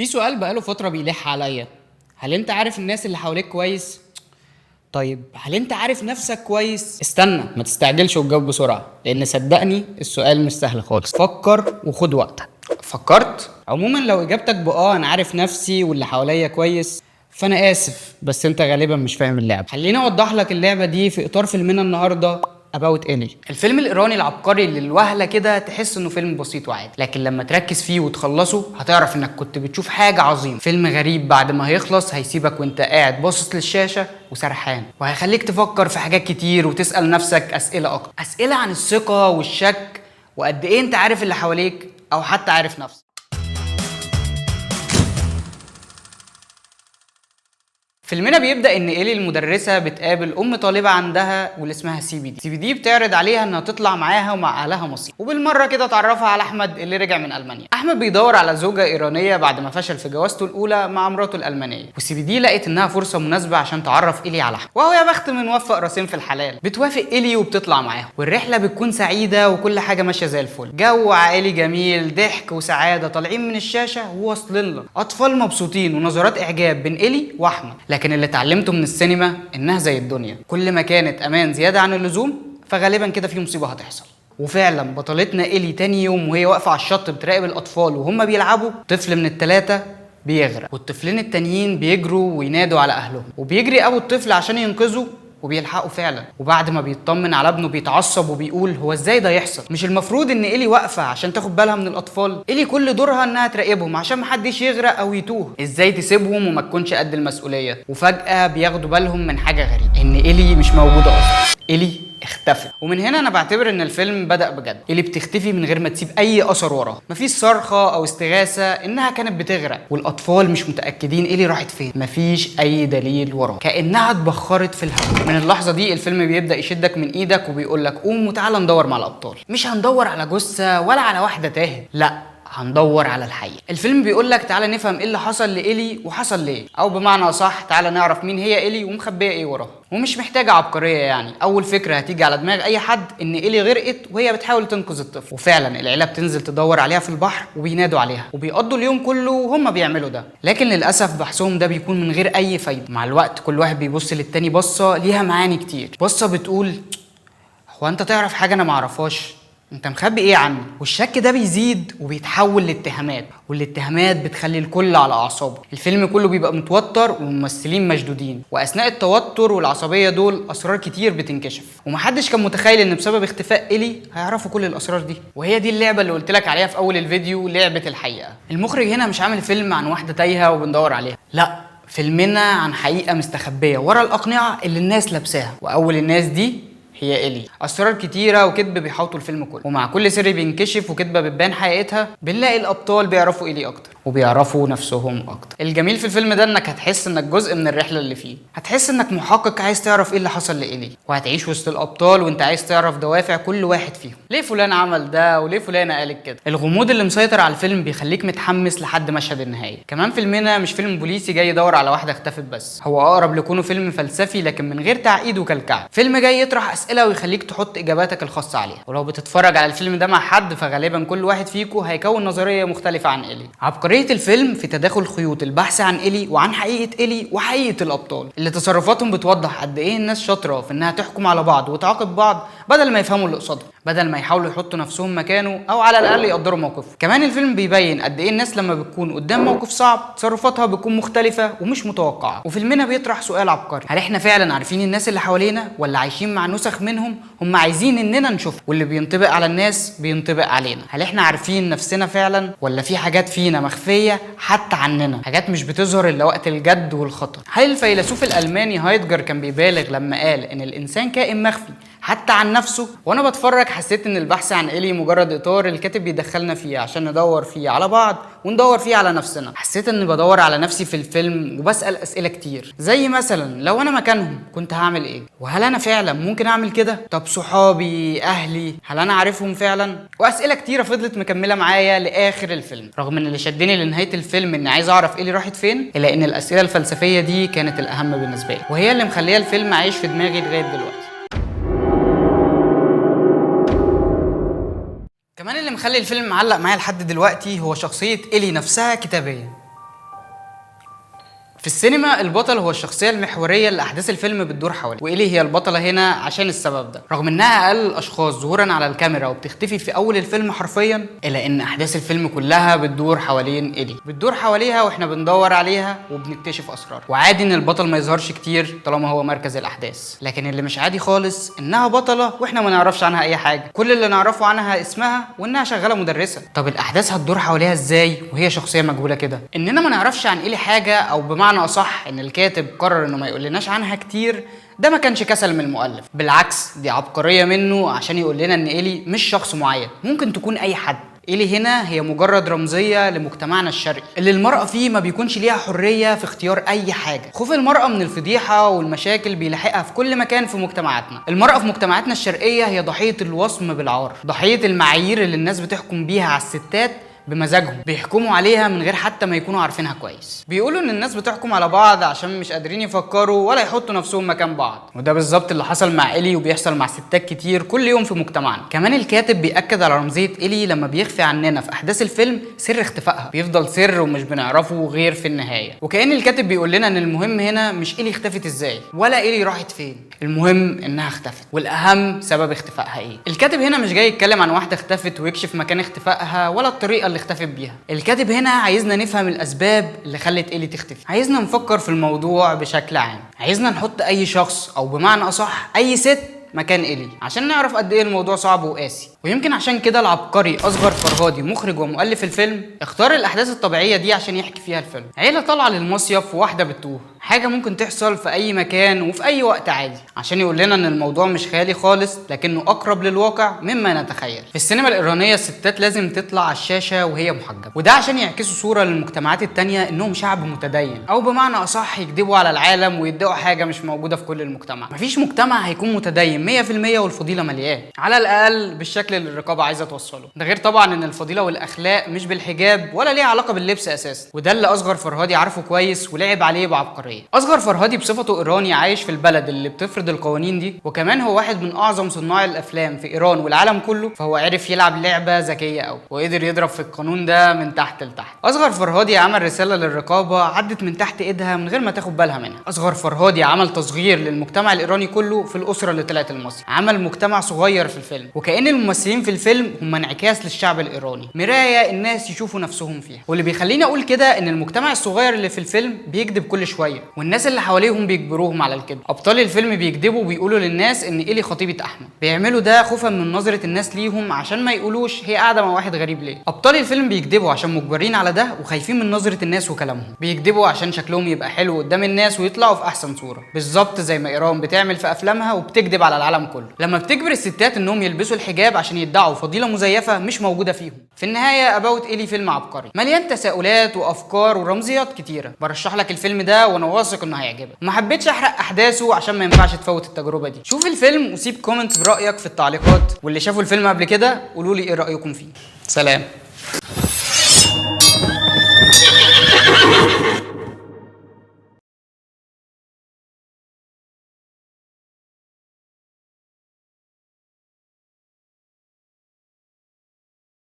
في سؤال بقاله فترة بيلح عليا. هل انت عارف الناس اللي حواليك كويس؟ طيب هل انت عارف نفسك كويس؟ استنى، ما تستعجلش وتجاوب بسرعة، لان صدقني السؤال مش سهل خالص. فكر وخد وقتك. فكرت؟ عموما لو اجابتك انا عارف نفسي واللي حواليا كويس، فانا اسف بس انت غالبا مش فاهم اللعبة. خليني اوضح لك اللعبة دي في اطار فيلمنا النهاردة About Ellie، الفيلم الإيراني العبقري اللي الوهلة كده تحس إنه فيلم بسيط وعادي، لكن لما تركز فيه وتخلصه هتعرف إنك كنت بتشوف حاجة عظيمة. فيلم غريب بعد ما هيخلص هيسيبك وإنت قاعد باصص للشاشة وسرحان، وهيخليك تفكر في حاجات كتير وتسأل نفسك أسئلة أكتر، أسئلة عن الثقة والشك وقد إيه أنت عارف اللي حواليك أو حتى عارف نفسك. فيلمنا بيبدأ إن إيلي المدرسة بتقابل أم طالبة عندها واللي اسمها سي بي دي بتعرض عليها إنها تطلع معاها ومع أهلها مصيف، وبالمرة كده تعرفها على أحمد اللي رجع من ألمانيا. أحمد بيدور على زوجة إيرانية بعد ما فشل في جوازته الأولى مع مراته الألمانية، وسي بي دي لقت إنها فرصة مناسبة عشان تعرف إيلي على أحمد، وهو يا بخت من وفق راسين في الحلال. بتوافق إيلي وبتطلع معاهم، والرحلة بتكون سعيدة وكل حاجة ماشية زي الفل، جو عائلي جميل، ضحك وسعادة طالعين من الشاشة وواصلين لك، أطفال مبسوطين ونظرات إعجاب بين إيلي وأحمد. لكن اللي اتعلمته من السينما انها زي الدنيا، كل ما كانت امان زياده عن اللزوم فغالبا كده في مصيبه هتحصل. وفعلا بطلتنا إيلي تاني يوم وهي واقفه على الشط بتراقب الاطفال وهم بيلعبوا، طفل من الثلاثه بيغرق، والطفلين التانيين بيجروا وينادوا على اهلهم، وبيجري ابو الطفل عشان ينقذه وبيلحقوا فعلا. وبعد ما بيطمن على ابنه بيتعصب وبيقول هو ازاي ده يحصل؟ مش المفروض ان إيلي واقفه عشان تاخد بالها من الاطفال؟ إيلي كل دورها انها تراقبهم عشان محدش يغرق او يتوه، ازاي تسيبهم وما تكونش قد المسؤوليه؟ وفجاه بياخدوا بالهم من حاجه غريبه، ان إيلي مش موجوده اصلا، إيلي اختفت. ومن هنا انا بعتبر ان الفيلم بدأ بجد. إيلي بتختفي من غير ما تسيب اي اثر وراها، مفيش صرخه او استغاثه انها كانت بتغرق، والاطفال مش متاكدين إيلي راحت فين، مفيش اي دليل وراها، كانها اتبخرت في الهواء. من اللحظه دي الفيلم بيبدأ يشدك من ايدك وبيقول لك قوم وتعالى ندور مع الابطال. مش هندور على جثه ولا على واحده تاهت، لا، هندور على الحقيقه. الفيلم بيقول لك تعالى نفهم ايه اللي حصل لإيلي وحصل ليه، او بمعنى اصح تعالى نعرف مين هي إيلي ومخبيه ايه وراها. ومش محتاجه عبقريه يعني، اول فكره هتيجي على دماغ اي حد ان إيلي غرقت وهي بتحاول تنقذ الطفل، وفعلا العيله بتنزل تدور عليها في البحر وبينادوا عليها وبيقضوا اليوم كله وهم بيعملوا ده، لكن للاسف بحثهم ده بيكون من غير اي فايده. مع الوقت كل واحد بيبص للتاني بصه ليها معاني كتير، بصه بتقول هو انت تعرف حاجه انا معرفهاش؟ انت مخبي ايه عني؟ والشك ده بيزيد وبيتحول لاتهامات، والاتهامات بتخلي الكل على اعصابه. الفيلم كله بيبقى متوتر والممثلين مشدودين، واثناء التوتر والعصبيه دول اسرار كتير بتنكشف، ومحدش كان متخيل ان بسبب اختفاء إيلي هيعرفوا كل الاسرار دي. وهي دي اللعبه اللي قلت لك عليها في اول الفيديو، لعبه الحقيقه. المخرج هنا مش عامل فيلم عن واحده تايهه وبندور عليها، لا، فيلمنا عن حقيقه مستخبيه ورا الاقنعه اللي الناس لابساها، واول الناس دي هي إيلي. اسرار كتيره وكذب بيحاطوا الفيلم كله، ومع كل سر بينكشف وكذبه بتبان حقيقتها بنلاقي الابطال بيعرفوا إيلي اكتر وبيعرفوا نفسهم اكتر. الجميل في الفيلم ده انك هتحس انك جزء من الرحله اللي فيه، هتحس انك محقق عايز تعرف ايه اللي حصل لإيلي، وهتعيش وسط الابطال وانت عايز تعرف دوافع كل واحد فيهم، ليه فلان عمل ده وليه فلانه قالت كده. الغموض اللي مسيطر على الفيلم بيخليك متحمس لحد مشهد النهايه. كمان فيلمنا مش فيلم بوليسي جاي يدور على واحده اختفت بس، هو اقرب لكونه فيلم فلسفي لكن من غير تعقيد وكلكعه. فيلم جاي يطرح اسئله ويخليك تحط اجاباتك الخاصه عليها، ولو بتتفرج على الفيلم ده مع حد فغالبا كل واحد فيكم هيكون نظريه مختلفه عن إيلي. عبقريه الفيلم في تداخل خيوط البحث عن إيلي وعن حقيقه إيلي وحقيقه الابطال، اللي تصرفاتهم بتوضح قد ايه الناس شاطره في انها تحكم على بعض وتعاقب بعض بدل ما يفهموا اللي قصادهم، بدل ما يحاولوا يحطوا نفسهم مكانه او على الاقل يقدروا موقفه. كمان الفيلم بيبين قد ايه الناس لما بتكون قدام موقف صعب تصرفاتها بتكون مختلفه ومش متوقعه. وفيلمنا بيطرح سؤال عبقري، هل احنا فعلا عارفين الناس اللي حوالينا ولا عايشين مع نسخ منهم هم عايزين اننا نشوف، واللي بينطبق على الناس بينطبق علينا؟ هل احنا عارفين نفسنا فعلا ولا في حاجات فينا مخفيه حتى عننا، حاجات مش بتظهر الا وقت الجد والخطر؟ هل الفيلسوف الالماني هايدجر كان بيبالغ لما قال ان الانسان كائن مخفي حتى عن نفسه؟ وانا بتفرج حسيت ان البحث عن إيلي مجرد اطار الكاتب بيدخلنا فيه عشان ندور فيه على بعض وندور فيه على نفسنا. حسيت اني بدور على نفسي في الفيلم وبسأل اسئله كتير، زي مثلا لو انا مكانهم كنت هعمل ايه؟ وهل انا فعلا ممكن اعمل كده؟ طب صحابي، اهلي، هل انا عارفهم فعلا؟ واسئله كتيره فضلت مكمله معايا لاخر الفيلم، رغم ان اللي شدني لنهايه الفيلم اني عايز اعرف إيلي راحت فين، الا ان الاسئله الفلسفيه دي كانت الاهم بالنسبه لي، وهي اللي مخليه الفيلم عايش في دماغي لغايه دلوقتي. كمان اللي مخلي الفيلم معلق معايا لحد دلوقتي هو شخصية إيلي نفسها كتابيا. في السينما البطل هو الشخصيه المحوريه اللي احداث الفيلم بتدور حواليه، وايلي هي البطله هنا عشان السبب ده. رغم انها اقل الاشخاص ظهورا على الكاميرا وبتختفي في اول الفيلم حرفيا، الا ان احداث الفيلم كلها بتدور حوالين ايلي، بتدور حواليها واحنا بندور عليها وبنكتشف اسرارها. وعادي ان البطل ما يظهرش كتير طالما هو مركز الاحداث، لكن اللي مش عادي خالص انها بطله واحنا ما نعرفش عنها اي حاجه. كل اللي نعرفه عنها اسمها وانها شغاله مدرسه. طب الاحداث هتدور حواليها ازاي وهي شخصيه مجهوله كده؟ اننا ما نعرفش عن ايلي حاجه، او بمعنى اصح ان الكاتب قرر انه ما يقولناش عنها كتير، ده ما كانش كسل من المؤلف، بالعكس دي عبقريه منه عشان يقول لنا ان ايلي مش شخص معين، ممكن تكون اي حد. ايلي هنا هي مجرد رمزيه لمجتمعنا الشرقي اللي المراه فيه ما بيكونش ليها حريه في اختيار اي حاجه. خوف المراه من الفضيحه والمشاكل بيلاحقها في كل مكان في مجتمعاتنا. المراه في مجتمعاتنا الشرقيه هي ضحيه الوصم بالعار، ضحيه المعايير اللي الناس بتحكم بيها على الستات بمزاجهم، بيحكموا عليها من غير حتى ما يكونوا عارفينها كويس. بيقولوا ان الناس بتحكم على بعض عشان مش قادرين يفكروا ولا يحطوا نفسهم مكان بعض، وده بالظبط اللي حصل مع ايلي وبيحصل مع ستات كتير كل يوم في مجتمعنا. كمان الكاتب بيأكد على رمزية ايلي لما بيخفي عننا في احداث الفيلم سر اختفائها، بيفضل سر ومش بنعرفه غير في النهاية. وكأن الكاتب بيقول لنا ان المهم هنا مش ايلي اختفت ازاي ولا ايلي راحت فين، المهم انها اختفت، والاهم سبب اختفائها ايه. الكاتب هنا مش جاي يتكلم عن واحدة اختفت ويكشف مكان اختفائها ولا الطريقة اللي اختفت بيها. الكاتب هنا عايزنا نفهم الاسباب اللي خلت ايلي تختفي، عايزنا نفكر في الموضوع بشكل عام، عايزنا نحط اي شخص او بمعنى اصح اي ست مكان ايلي عشان نعرف قد ايه الموضوع صعب وقاسي. ويمكن عشان كده العبقري اصغر فرهادي مخرج ومؤلف الفيلم اختار الاحداث الطبيعيه دي عشان يحكي فيها الفيلم. عيله طالعه للمصيف وواحده بتتوه، حاجه ممكن تحصل في اي مكان وفي اي وقت عادي، عشان يقول لنا ان الموضوع مش خيالي خالص لكنه اقرب للواقع مما نتخيل. في السينما الايرانيه الستات لازم تطلع على الشاشه وهي محجبه، وده عشان يعكسوا صوره للمجتمعات التانيه انهم شعب متدين، او بمعنى اصح يكذبوا على العالم ويدعوا حاجه مش موجوده في كل المجتمع. مفيش مجتمع هيكون متدين 100% والفضيله مليان، على الاقل بالشكل اللي الرقابه عايزه توصله. ده غير طبعا ان الفضيله والاخلاق مش بالحجاب ولا ليها علاقه باللبس اساسا، وده اللي اصغر فرهادي عارفه كويس ولعب عليه بعبقريه. اصغر فرهادي بصفته ايراني عايش في البلد اللي بتفرض القوانين دي، وكمان هو واحد من اعظم صناع الافلام في ايران والعالم كله، فهو عرف يلعب لعبه ذكيه قوي وقدر يضرب في القانون ده من تحت لتحت. اصغر فرهادي عمل رساله للرقابه عدت من تحت ايدها من غير ما تاخد بالها منها. اصغر فرهادي عمل تصغير للمجتمع الايراني كله في الاسره اللي طلعت المصري، عمل مجتمع صغير في الفيلم، وكأن الممثلين في الفيلم هم انعكاس للشعب الايراني، مرايه الناس يشوفوا نفسهم فيها. واللي بيخليني اقول كده ان المجتمع الصغير اللي في الفيلم بيكذب كل شويه، والناس اللي حواليهم بيجبروهم على الكذب. ابطال الفيلم بيكذبوا وبيقولوا للناس ان ايلي خطيبه احمد، بيعملوا ده خوفا من نظره الناس ليهم عشان ما يقولوش هي قاعده مع واحد غريب ليه. ابطال الفيلم بيكذبوا عشان مجبرين على ده وخايفين من نظره الناس وكلامهم، بيكذبوا عشان شكلهم يبقى حلو قدام الناس ويطلعوا في احسن صوره، بالظبط زي ما ايران بتعمل في افلامها وبتكذب على العالم كله لما بتجبر الستات انهم يلبسوا الحجاب عشان يدعوا فضيله مزيفه مش موجوده فيهم. في النهايه اباوت ايلي فيلم عبقري مليان تساؤلات وافكار ورمزيات كتيره. برشح لك الفيلم ده وانا واثق انه هيعجبك، وما حبيتش احرق احداثه عشان ما ينفعش تفوت التجربه دي. شوف الفيلم وسيب كومنت برايك في التعليقات، واللي شافوا الفيلم قبل كده قولوا لي ايه رايكم فيه. سلام.